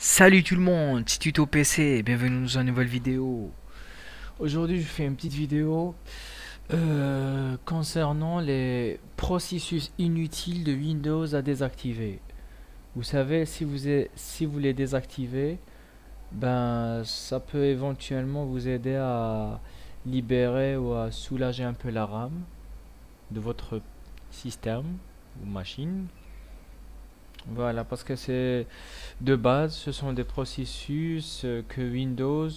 Salut tout le monde, c'est Tuto PC, bienvenue dans une nouvelle vidéo. Aujourd'hui je fais une petite vidéo concernant les processus inutiles de Windows à désactiver. Vous savez, si vous les désactivez, ben ça peut éventuellement vous aider à libérer ou à soulager un peu la RAM de votre système ou machine. Voilà, parce que c'est de base, ce sont des processus que Windows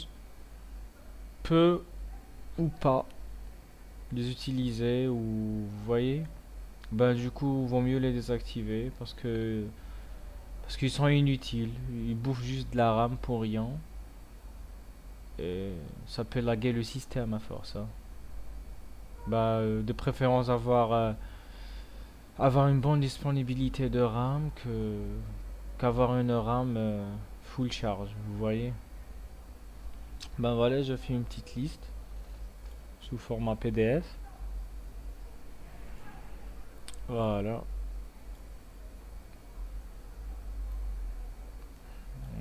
peut ou pas les utiliser, ou vous voyez, ben du coup, vaut mieux les désactiver parce qu'ils sont inutiles, ils bouffent juste de la RAM pour rien et ça peut laguer le système à force, hein. De préférence avoir une bonne disponibilité de RAM que qu'avoir une RAM full charge, vous voyez. Ben voilà, je fais une petite liste sous format PDF. Voilà.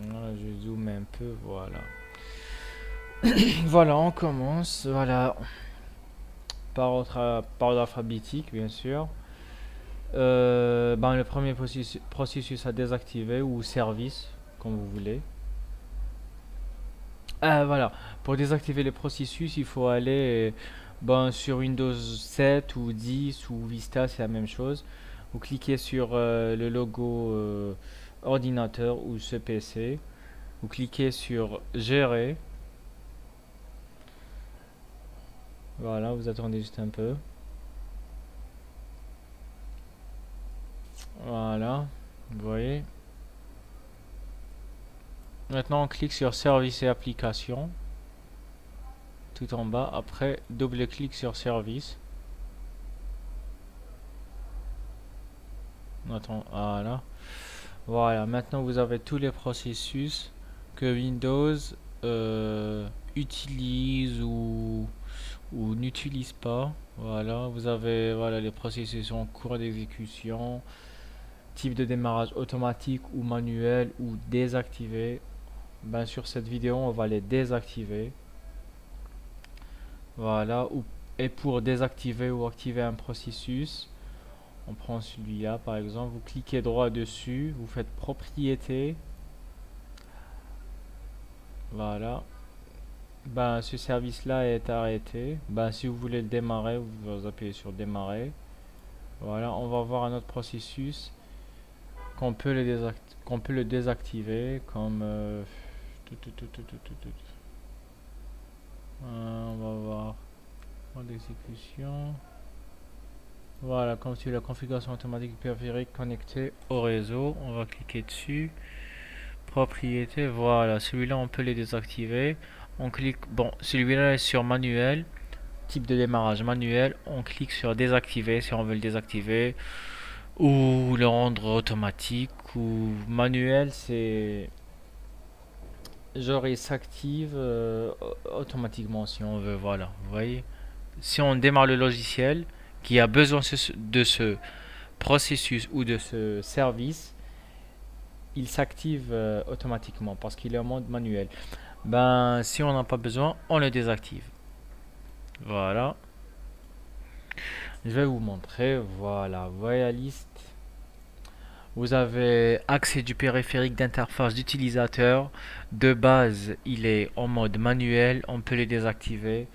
Voilà, je zoome un peu, voilà. Voilà, on commence, voilà, par ordre alphabétique, bien sûr. Le premier processus à désactiver, ou service, comme vous voulez. Voilà, pour désactiver les processus, il faut aller sur Windows 7 ou 10 ou Vista, c'est la même chose. Vous cliquez sur le logo ordinateur ou ce PC. Vous cliquez sur Gérer. Voilà, vous attendez juste un peu. Voilà, vous voyez. Maintenant, on clique sur Services et applications, tout en bas. Après, double-clic sur Service. Attends, voilà. Voilà, maintenant vous avez tous les processus que Windows utilise ou n'utilise pas. Voilà, vous avez les processus en cours d'exécution, type de démarrage automatique ou manuel ou désactivé. Sur cette vidéo, on va les désactiver. Voilà, et pour désactiver ou activer un processus, on prend celui-là par exemple, vous cliquez droit dessus, vous faites propriété. Voilà. Ce service-là est arrêté. Si vous voulez le démarrer, vous appuyez sur démarrer. Voilà, on va voir un autre processus qu'on peut le désactiver comme on va voir l'exécution. Voilà, comme sur la configuration automatique périphérique connectée au réseau, on va cliquer dessus. Propriété, voilà, celui-là on peut les désactiver. On clique, celui-là est sur manuel, type de démarrage manuel. On clique sur désactiver si on veut le désactiver ou le rendre automatique. Ou manuel, c'est genre il s'active automatiquement si on veut. Voilà, vous voyez. Si on démarre le logiciel qui a besoin de ce processus ou de ce service, il s'active automatiquement parce qu'il est en mode manuel. Si on n'a pas besoin, on le désactive. Voilà. Je vais vous montrer. Voilà, vous voyez la liste. Vous avez accès du périphérique d'interface d'utilisateur. De base, il est en mode manuel. On peut le désactiver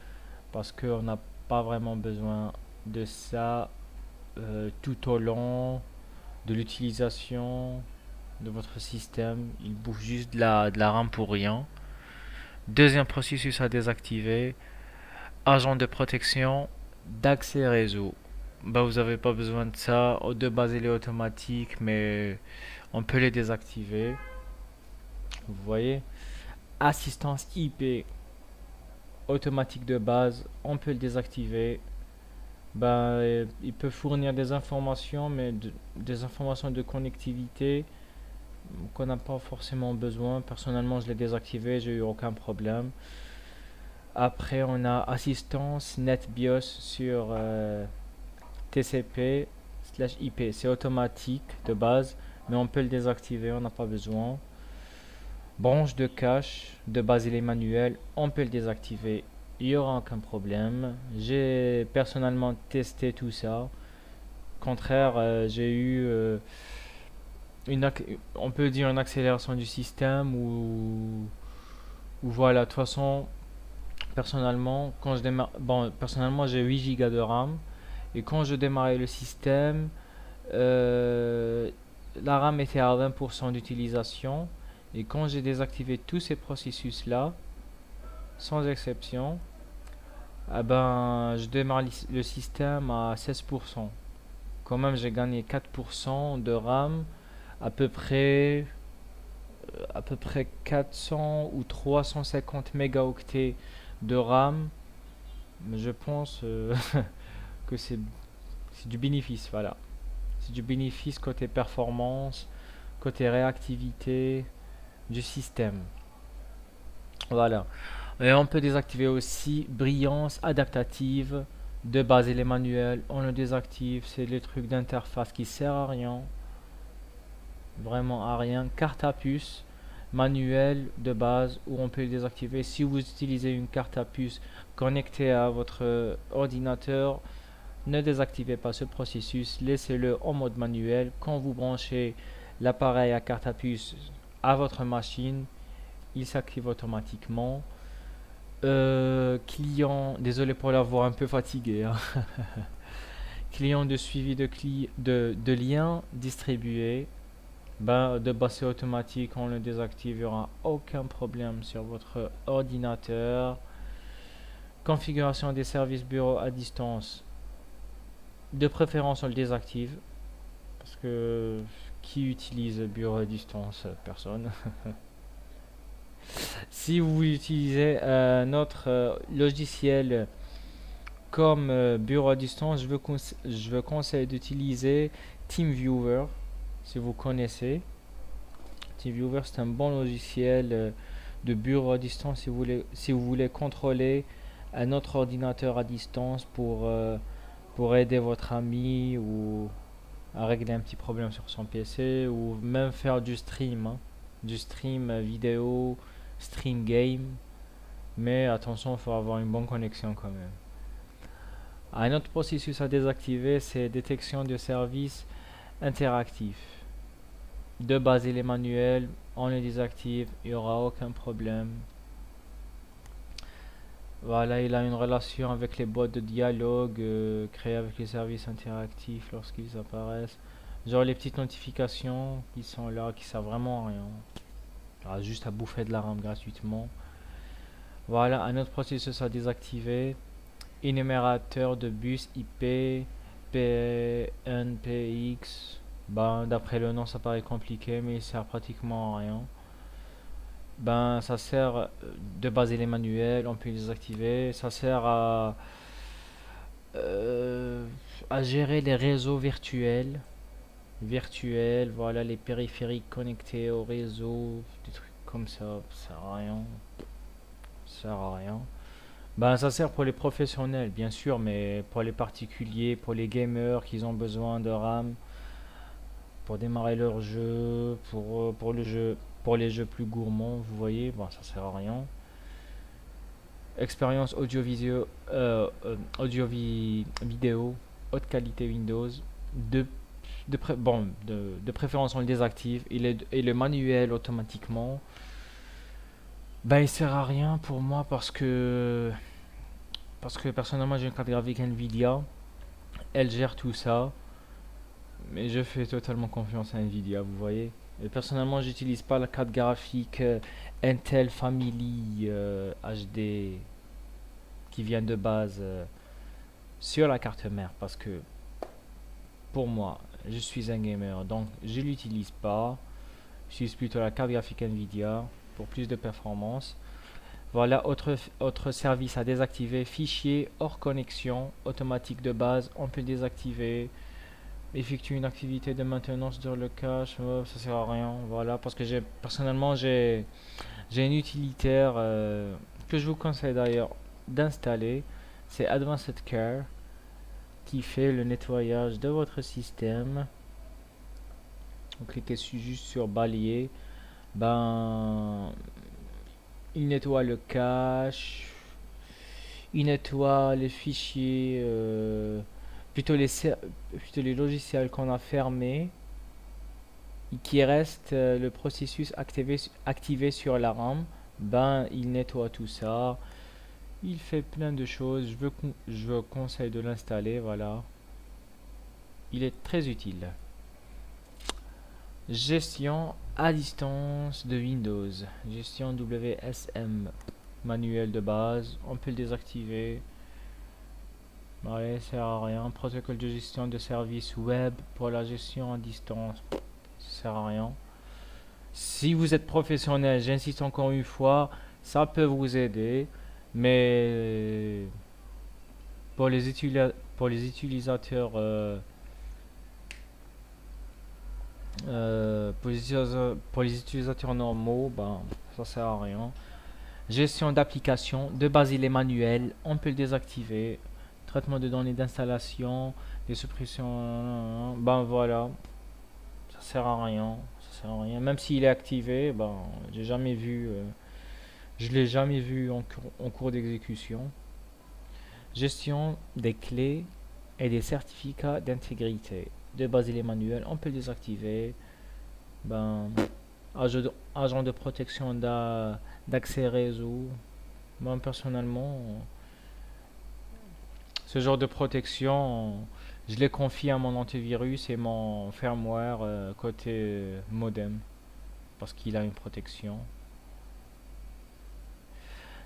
parce qu'on n'a pas vraiment besoin de ça tout au long de l'utilisation de votre système. Il bouffe juste de la RAM pour rien. Deuxième processus à désactiver, agent de protection d'accès réseau. Vous n'avez pas besoin de ça. De base, il est automatique, mais on peut les désactiver. Vous voyez, assistance IP automatique de base, on peut le désactiver. Il peut fournir des informations, mais des informations de connectivité qu'on n'a pas forcément besoin. Personnellement, je l'ai désactivé, j'ai eu aucun problème. Après, on a assistance NetBIOS sur TCP/IP. C'est automatique de base, mais on peut le désactiver, on n'a pas besoin. Branche de cache de base il est manuel, on peut le désactiver, il n'y aura aucun problème. J'ai personnellement testé tout ça. Au contraire, j'ai eu on peut dire une accélération du système ou voilà, de toute façon, personnellement, quand je démarre, bon, personnellement j'ai 8 Go de RAM et quand je démarrais le système, euh, la RAM était à 20% d'utilisation et quand j'ai désactivé tous ces processus là, sans exception, ah ben, je démarre le système à 16%. Quand même, j'ai gagné 4% de RAM, à peu près, à peu près 400 ou 350 mégaoctets de RAM. Mais je pense que c'est du bénéfice, voilà. C'est du bénéfice côté performance, côté réactivité du système. Voilà. Et on peut désactiver aussi brillance adaptative. De base, il est manuel. On le désactive. C'est les trucs d'interface qui sert à rien. Vraiment à rien. Carte à puce manuelle de base où on peut le désactiver. Si vous utilisez une carte à puce connectée à votre ordinateur, ne désactivez pas ce processus. Laissez-le en mode manuel. Quand vous branchez l'appareil à carte à puce à votre machine, il s'active automatiquement. Client, désolé pour l'avoir un peu fatigué, hein. Client de suivi de liens distribués. Ben, de base c'est automatique, on le désactive, il n'y aura aucun problème sur votre ordinateur. Configuration des services bureau à distance. De préférence, on le désactive. Parce que qui utilise bureau à distance? Personne. Si vous utilisez notre logiciel comme bureau à distance, je vous conseille d'utiliser TeamViewer, si vous connaissez. TeamViewer, c'est un bon logiciel de bureau à distance si vous voulez contrôler un autre ordinateur à distance pour aider votre ami ou à régler un petit problème sur son PC ou même faire du stream, hein. Du stream vidéo, stream game. Mais attention, il faut avoir une bonne connexion quand même. Un autre processus à désactiver, c'est détection de services interactifs. De base, il est manuel, on le désactive, il n'y aura aucun problème. Voilà, il a une relation avec les boîtes de dialogue créées avec les services interactifs lorsqu'ils apparaissent. Genre les petites notifications qui sont là, qui servent vraiment à rien. Juste à bouffer de la RAM gratuitement. Voilà, un autre processus à désactiver. Énumérateur de bus IP PNPX. Ben, d'après le nom, ça paraît compliqué, mais il sert pratiquement à rien. Ben, ça sert de base, il est manuel, on peut les désactiver. Ça sert à gérer les réseaux virtuels. Voilà, les périphériques connectés au réseau, des trucs comme ça sert à rien. Ça sert à rien. Ben, ça sert pour les professionnels, bien sûr, mais pour les particuliers, pour les gamers qui ont besoin de RAM pour démarrer leur jeu, pour les jeux plus gourmands, vous voyez, bon, ça sert à rien. Expérience vidéo, haute qualité Windows, de préférence on le désactive, et le manuel automatiquement. Ben, il sert à rien pour moi parce que personnellement j'ai une carte graphique Nvidia, elle gère tout ça, mais je fais totalement confiance à Nvidia, vous voyez. Et personnellement, j'utilise pas la carte graphique Intel Family HD qui vient de base sur la carte mère parce que pour moi, je suis un gamer, donc je l'utilise pas. J'utilise plutôt la carte graphique Nvidia pour plus de performance. Voilà, autre service à désactiver, fichier hors connexion, automatique de base, on peut désactiver. Effectuer une activité de maintenance sur le cache, ça sert à rien, voilà, parce que personnellement j'ai un utilitaire que je vous conseille d'ailleurs d'installer, c'est Advanced Care qui fait le nettoyage de votre système. Vous cliquez juste sur balayer, ben Il nettoie le cache. Il nettoie les fichiers, plutôt plutôt les logiciels qu'on a fermés, qui reste le processus activé sur la RAM. Ben, il nettoie tout ça. Il fait plein de choses. Je vous conseille de l'installer. Voilà. Il est très utile. Gestion à distance de Windows. Gestion WSM. Manuel de base. On peut le désactiver. Ouais, ça sert à rien. Protocole de gestion de services web pour la gestion à distance. Ça sert à rien. Si vous êtes professionnel, j'insiste encore une fois, ça peut vous aider. Mais pour les utilisateurs, pour les utilisateurs normaux, ben, ça sert à rien. Gestion d'application, de base il est manuel, on peut le désactiver. Traitement de données d'installation, des suppressions, ben voilà, ça sert à rien, ça sert à rien. Même s'il est activé, ben j'ai jamais vu, je l'ai jamais vu en cours d'exécution. Gestion des clés et des certificats d'intégrité. De base il est manuel, on peut le désactiver. Ben, agent de protection d'accès réseau. Moi personnellement, ce genre de protection, je l'ai confié à mon antivirus et mon firmware côté modem, parce qu'il a une protection.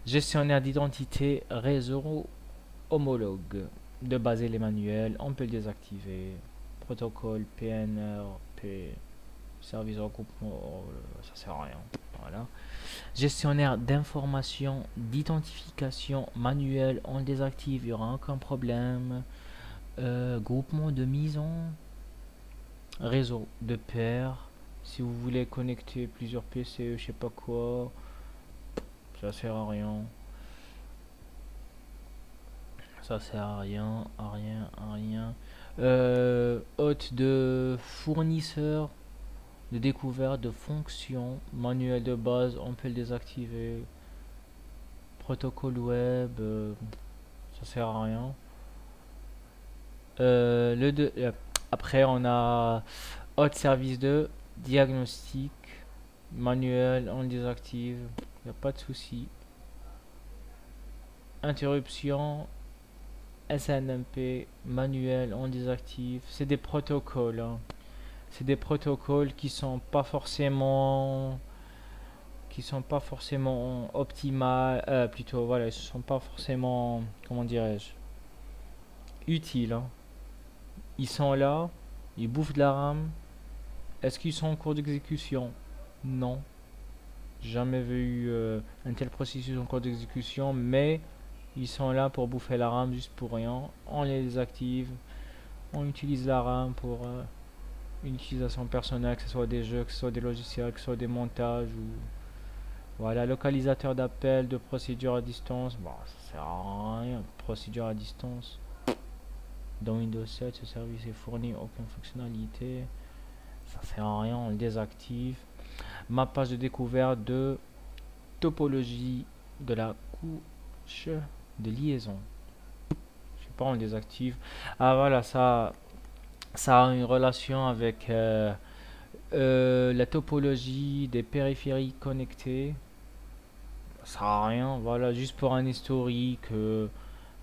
Gestionnaire d'identité réseau homologue. De base les manuels, on peut le désactiver. Protocole PNR, service regroupement, ça sert à rien. Voilà. Gestionnaire d'information d'identification manuel, on le désactive, il n'y aura aucun problème. Groupement de mise en réseau de pair. Si vous voulez connecter plusieurs PC, je sais pas quoi, ça sert à rien. Ça sert à rien, à rien, à rien. Hôte de fournisseur de découverte de fonctions, manuel de base, on peut le désactiver. Protocole web, ça sert à rien. Après, on a hôte service de diagnostic, manuel, on le désactive, il n'y a pas de souci. Interruption, SNMP, manuel, on désactive. C'est des protocoles, hein. C'est des protocoles qui sont pas forcément optimal, plutôt voilà, ils sont pas forcément, comment dirais-je, utiles, hein. Ils sont là, ils bouffent de la RAM. Est-ce qu'ils sont en cours d'exécution? Non, jamais vu un tel processus en cours d'exécution, mais ils sont là pour bouffer la RAM juste pour rien. On les désactive, on utilise la RAM pour une utilisation personnelle, que ce soit des jeux, que ce soit des logiciels, que ce soit des montages ou voilà. Localisateur d'appel, de procédure à distance. Bon, ça sert à rien. Procédure à distance. Dans Windows 7, ce service est fourni aucune fonctionnalité. Ça sert à rien, on le désactive. Mappage de découverte de topologie de la couche de liaison. Je sais pas, on le désactive. Ah voilà, ça a une relation avec la topologie des périphériques connectés. Ça sert à rien, voilà, juste pour un historique,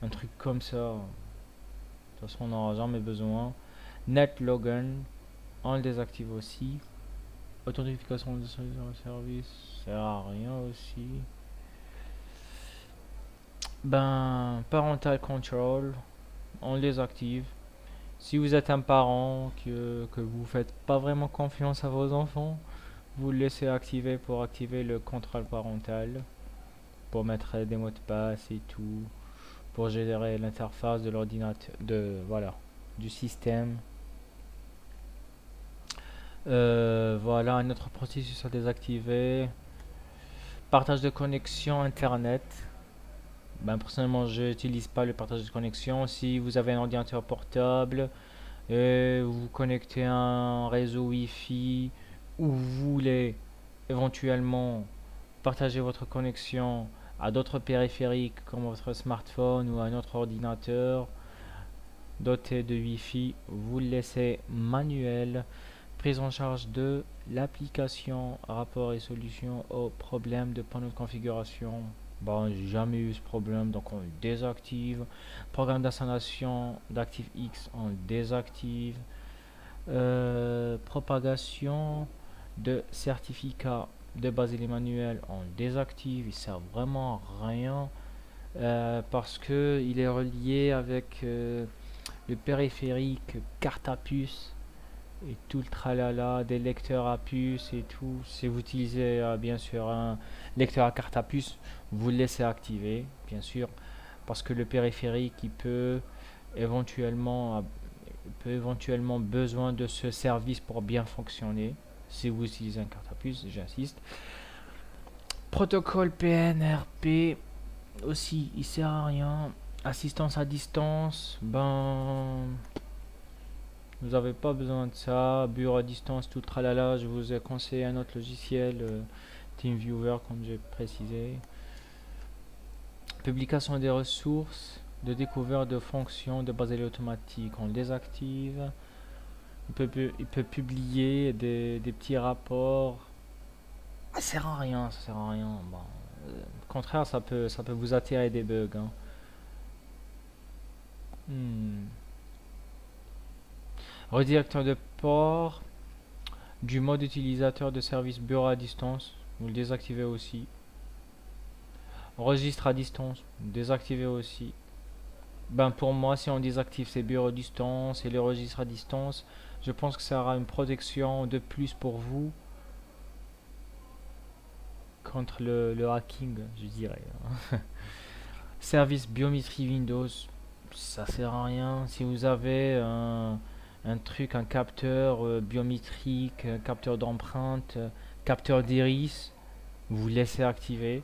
un truc comme ça. De toute façon, on n'aura jamais besoin. NetLogin, on le désactive aussi. Authentification de service, ça sert à rien aussi. Ben, parental control, on le désactive. Si vous êtes un parent que vous faites pas vraiment confiance à vos enfants, vous le laissez activer pour activer le contrôle parental, pour mettre des mots de passe et tout, pour gérer l'interface de l'ordinateur, voilà, du système. Voilà, un autre processus à désactiver. Partage de connexion internet. Ben, personnellement, je n'utilise pas le partage de connexion. Si vous avez un ordinateur portable et vous connectez à un réseau Wi-Fi ou vous voulez éventuellement partagez votre connexion à d'autres périphériques comme votre smartphone ou un autre ordinateur doté de Wi-Fi, vous le laissez manuel. Prise en charge de l'application, rapport et solution aux problèmes de panneau de configuration. Bon, j'ai jamais eu ce problème, donc on le désactive. Programme d'installation d'ActiveX, on le désactive. Propagation de certificats de base et les manuels, on le désactive. Il sert vraiment à rien parce que il est relié avec le périphérique carte à puce et tout le tralala des lecteurs à puce et tout. Si vous utilisez bien sûr un lecteur à carte à puce, vous le laissez activer bien sûr, parce que le périphérique il peut éventuellement besoin de ce service pour bien fonctionner si vous utilisez un carte à puce, j'insiste. Protocole PNRP aussi, il sert à rien. Assistance à distance, ben vous n'avez pas besoin de ça. Bureau à distance, tout le tralala. Je vous ai conseillé un autre logiciel, TeamViewer, comme j'ai précisé. Publication des ressources, de découverte de fonctions de base automatique, on le désactive. Il peut publier des petits rapports. Ça sert à rien, ça sert à rien. Bon, au contraire, ça peut vous attirer des bugs. Hein. Redirecteur de port du mode utilisateur de service bureau à distance, vous le désactivez aussi. Registre à distance, désactivez aussi. Ben pour moi, si on désactive ces bureaux à distance et les registres à distance, je pense que ça aura une protection de plus pour vous contre le hacking, je dirais. Service biométrie Windows, ça sert à rien. Si vous avez un capteur biométrique, capteur d'empreinte, capteur d'iris, vous laissez activer.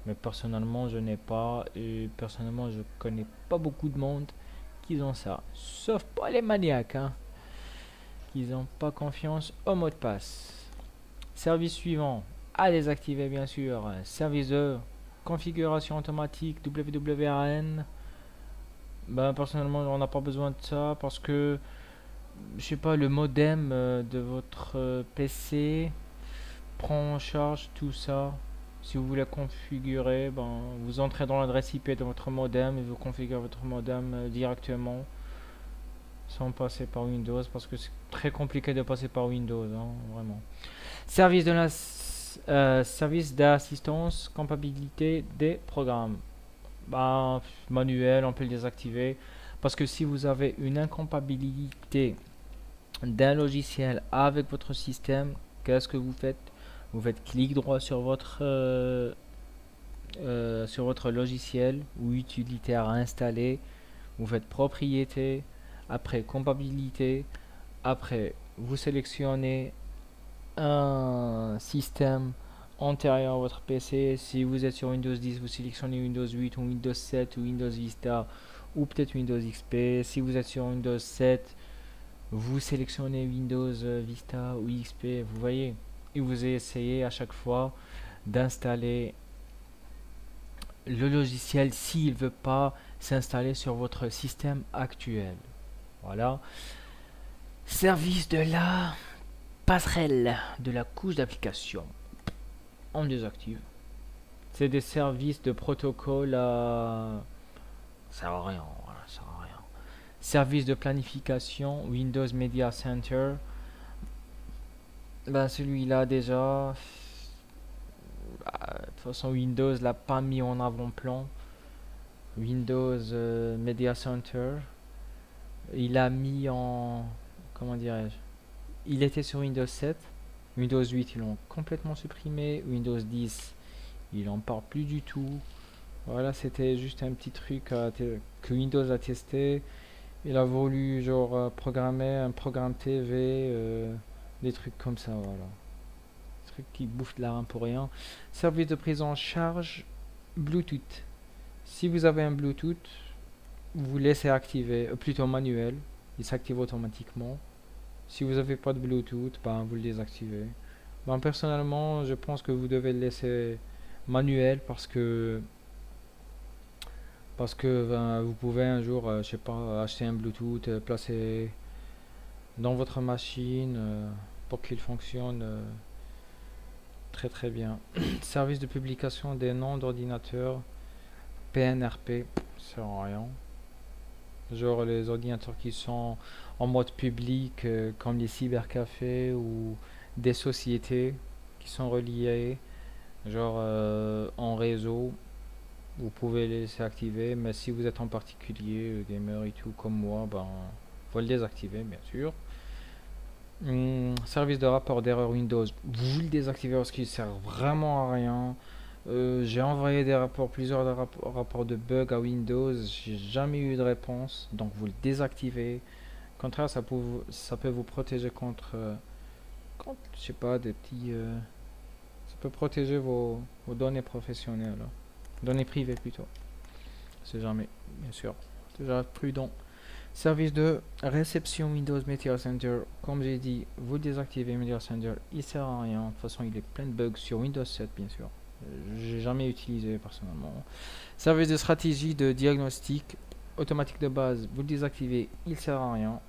Mais personnellement, je n'ai pas, et personnellement, je connais pas beaucoup de monde qui ont ça. Sauf pas les maniaques, hein, qui n'ont pas confiance au mot de passe. Service suivant, à désactiver bien sûr. Service de configuration automatique WWRN. Ben personnellement, on n'a pas besoin de ça parce que je sais pas, le modem de votre PC prend en charge tout ça. Si vous voulez configurer, ben, vous entrez dans l'adresse IP de votre modem et vous configurez votre modem directement sans passer par Windows, parce que c'est très compliqué de passer par Windows, hein, vraiment. Service d'assistance, compatibilité des programmes. Ben, manuel, on peut le désactiver, parce que si vous avez une incompatibilité d'un logiciel avec votre système, qu'est-ce que vous faites? Vous faites clic droit sur votre logiciel ou utilitaire à installer, vous faites propriété, après compatibilité, après vous sélectionnez un système antérieur à votre PC. Si vous êtes sur Windows 10, vous sélectionnez Windows 8 ou Windows 7 ou Windows Vista ou peut-être Windows XP. Si vous êtes sur Windows 7, vous sélectionnez Windows Vista ou XP, vous voyez. Et vous essayez à chaque fois d'installer le logiciel s'il ne veut pas s'installer sur votre système actuel. Voilà. Service de la passerelle de la couche d'application. On désactive. C'est des services de protocole à... ça sert à rien. Voilà, ça sert à rien. Service de planification Windows Media Center. Ben celui-là déjà, de toute façon Windows l'a pas mis en avant-plan. Windows Media Center, il a mis en, comment dirais-je, il était sur Windows 7, Windows 8 ils l'ont complètement supprimé, Windows 10 il en parle plus du tout. Voilà, c'était juste un petit truc que Windows a testé. Il a voulu genre programmer un programme TV, des trucs comme ça, voilà. Des trucs qui bouffent de la RAM pour rien. Service de prise en charge Bluetooth. Si vous avez un Bluetooth, vous laissez activer, plutôt manuel, il s'active automatiquement. Si vous n'avez pas de Bluetooth, ben vous le désactivez. Ben, personnellement, je pense que vous devez le laisser manuel parce que ben, vous pouvez un jour, je sais pas, acheter un Bluetooth, placer dans votre machine pour qu'il fonctionne très très bien. Service de publication des noms d'ordinateurs, PNRP, ça sert à rien. Genre les ordinateurs qui sont en mode public, comme les cybercafés ou des sociétés qui sont reliées, genre en réseau, vous pouvez les laisser activer, mais si vous êtes en particulier, gamer et tout comme moi, ben, faut le désactiver bien sûr. Service de rapport d'erreur Windows, vous le désactivez parce qu'il sert vraiment à rien. J'ai envoyé des rapports, plusieurs rapports de bugs à Windows, j'ai jamais eu de réponse, donc vous le désactivez. Au contraire, ça peut vous protéger contre, je sais pas, des petits. Ça peut protéger vos données professionnelles, hein. Données privées plutôt. C'est jamais, bien sûr. Déjà prudent. Service de réception Windows Media Center. Comme j'ai dit, vous désactivez Media Center, il sert à rien. De toute façon, il est plein de bugs sur Windows 7, bien sûr. J'ai jamais utilisé personnellement. Service de stratégie de diagnostic automatique de base, vous le désactivez, il sert à rien.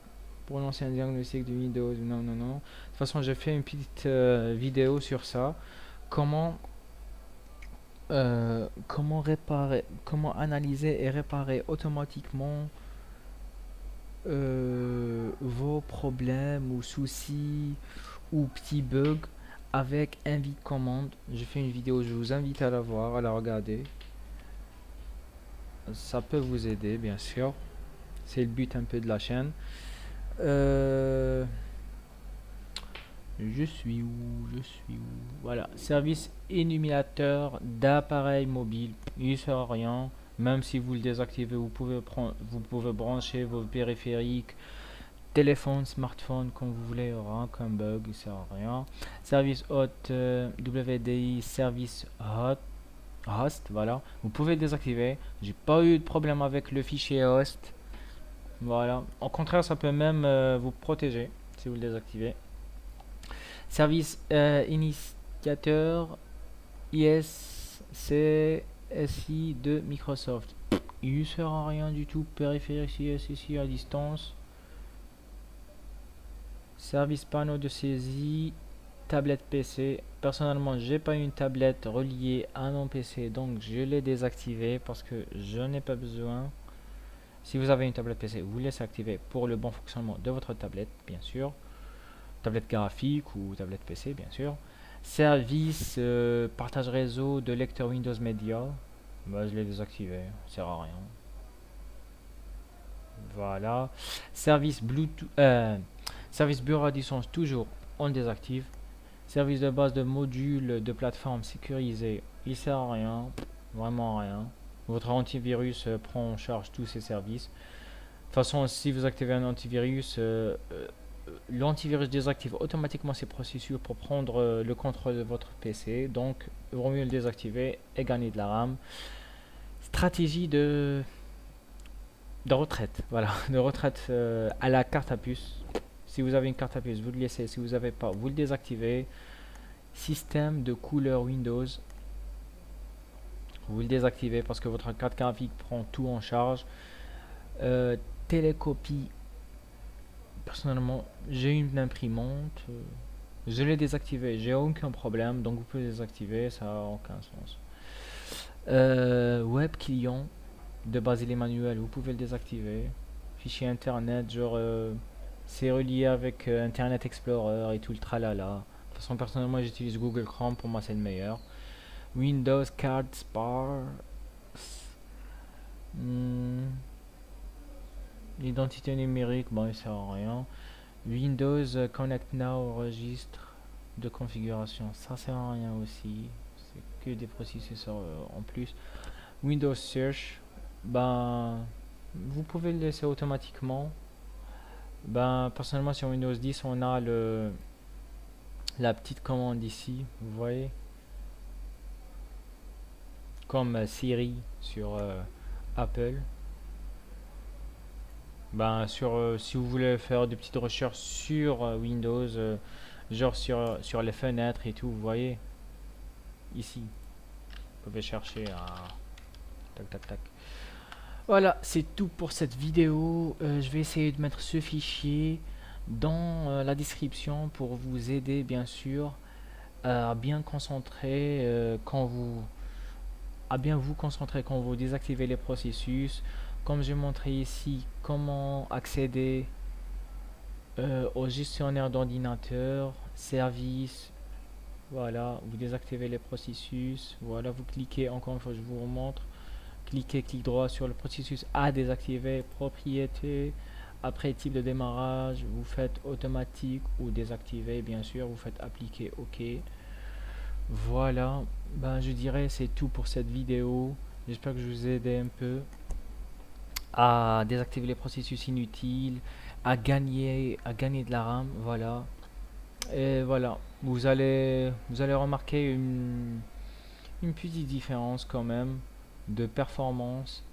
Pour lancer un diagnostic de Windows, non, non, non. De toute façon, j'ai fait une petite vidéo sur ça. Comment comment analyser et réparer automatiquement vos problèmes ou soucis ou petits bugs avec un vide commande. J'ai fait une vidéo, je vous invite à la voir, à la regarder. Ça peut vous aider, bien sûr. C'est le but un peu de la chaîne. Euh, je suis où? Je suis où? Voilà. Service énumérateur d'appareil mobile. Il sert à rien. Même si vous le désactivez, vous pouvez brancher vos périphériques, téléphone, smartphone, comme vous voulez, il y aura aucun bug, il sert à rien. Service hot, WDI, service host, voilà. Vous pouvez le désactiver. J'ai pas eu de problème avec le fichier host. Voilà. Au contraire, ça peut même vous protéger si vous le désactivez. Service initiateur ISCSI de Microsoft. Il sert à rien du tout. Périphérique ISCSI à distance. Service panneau de saisie, tablette PC. Personnellement, j'ai pas une tablette reliée à mon PC, donc je l'ai désactivé parce que je n'ai pas besoin. Si vous avez une tablette PC, vous laissez activer pour le bon fonctionnement de votre tablette, bien sûr. Tablette graphique ou tablette PC, bien sûr. Service partage réseau de lecteur Windows Media. Bah, je l'ai désactivé, ça sert à rien. Voilà. Service Bluetooth, service bureau à distance, toujours on le désactive. Service de base de module de plateforme sécurisé, il sert à rien, vraiment à rien. Votre antivirus prend en charge tous ces services. De toute façon, si vous activez un antivirus, l'antivirus désactive automatiquement ces processus pour prendre le contrôle de votre PC. Donc, il vaut mieux le désactiver et gagner de la RAM. Stratégie de retraite, voilà, de retraite à la carte à puce. Si vous avez une carte à puce, vous le laissez. Si vous n'avez pas, vous le désactivez. Système de couleur Windows, vous le désactivez parce que votre carte graphique prend tout en charge. Télécopie, personnellement, j'ai une imprimante. Je l'ai désactivé, j'ai aucun problème, donc vous pouvez désactiver, ça n'a aucun sens. Web client, de base il est manuel, vous pouvez le désactiver. Fichier internet, genre c'est relié avec Internet Explorer et tout le tralala. De toute façon, personnellement, j'utilise Google Chrome, pour moi c'est le meilleur. Windows Card Spar. L'identité numérique, bon, il sert à rien. Windows Connect Now registre de configuration, ça sert à rien aussi. C'est que des processus en plus. Windows Search, ben, vous pouvez le laisser automatiquement. Ben, personnellement, sur Windows 10, on a la petite commande ici, vous voyez, comme Siri sur Apple. Ben, si vous voulez faire des petites recherches sur Windows, genre sur les fenêtres et tout, vous voyez. Ici, vous pouvez chercher à... Tac, tac, tac. Voilà, c'est tout pour cette vidéo. Je vais essayer de mettre ce fichier dans la description pour vous aider, bien sûr, à bien concentrer à bien vous concentrer quand vous désactivez les processus. Comme j'ai montré ici, comment accéder au gestionnaire d'ordinateur, service. Voilà, vous désactivez les processus. Voilà, vous cliquez, encore une fois, je vous remontre. Cliquez, clic droit sur le processus à désactiver, propriété. Après, type de démarrage, vous faites automatique ou désactiver, bien sûr. Vous faites appliquer, OK. Voilà, ben, je dirais c'est tout pour cette vidéo. J'espère que je vous ai aidé un peu à désactiver les processus inutiles, à gagner de la RAM. Voilà. Et voilà, vous allez remarquer une petite différence quand même de performance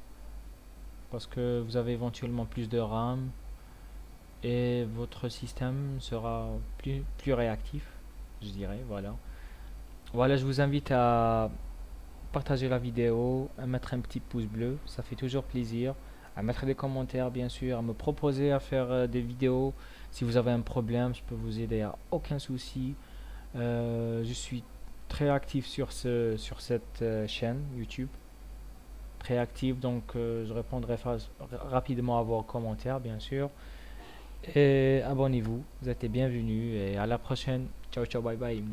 parce que vous avez éventuellement plus de RAM et votre système sera plus réactif, je dirais. Voilà. Voilà, je vous invite à partager la vidéo, à mettre un petit pouce bleu, ça fait toujours plaisir, à mettre des commentaires bien sûr, à me proposer à faire des vidéos. Si vous avez un problème, je peux vous aider, à aucun souci. Je suis très actif sur cette chaîne YouTube, très actif, donc je répondrai rapidement à vos commentaires bien sûr. Et abonnez-vous, vous êtes les bienvenus et à la prochaine. Ciao ciao, bye bye.